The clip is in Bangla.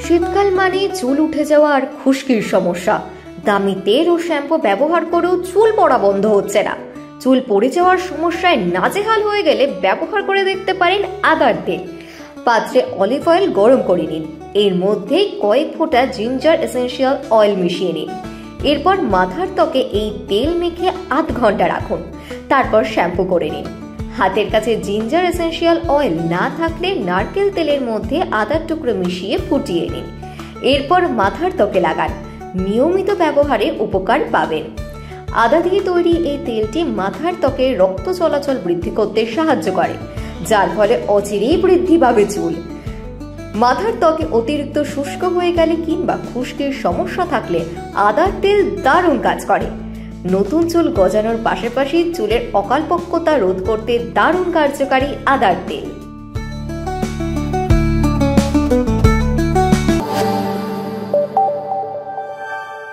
শীতকাল মানে চুল উঠে যাওয়া আর খুশকির সমস্যা। দামি তেল ও শ্যাম্পু ব্যবহার করেও চুল পড়া বন্ধ হচ্ছে না। চুল পড়ে যাওয়ার সমস্যায় নাজেহাল হয়ে গেলে ব্যবহার করে দেখতে পারেন আদার তেল। পাত্রে অলিভ অয়েল গরম করে নিন, এর মধ্যে কয়েক ফোঁটা জিঞ্জার এসেন্সিয়াল অয়েল মিশিয়ে নিন। এরপর মাথার ত্বকে এই তেল মেখে আধ ঘন্টা রাখুন, তারপর শ্যাম্পু করে নিন। হাতের কাছে জিঞ্জার এসেন্সিয়াল অয়েল না থাকলে নারকেল তেলের মধ্যে আদার টুকরো মিশিয়ে ফুটিয়ে নিন, এরপর মাথার ত্বকে লাগান। নিয়মিত ব্যবহারে উপকার পাবেন। আদা দিয়ে তৈরি এই তেলটি মাথার ত্বকে রক্ত চলাচল বৃদ্ধি করতে সাহায্য করে, যার ফলে অচিরেই বৃদ্ধি পাবে চুল। মাথার ত্বকে অতিরিক্ত শুষ্ক হয়ে গেলে কিংবা খুশকির সমস্যা থাকলে আদার তেল দারুণ কাজ করে। নতুন চুল গজানোর পাশাপাশি চুলের অকালপক্কতা রোধ করতে দারুণ কার্যকারী আদার তেল।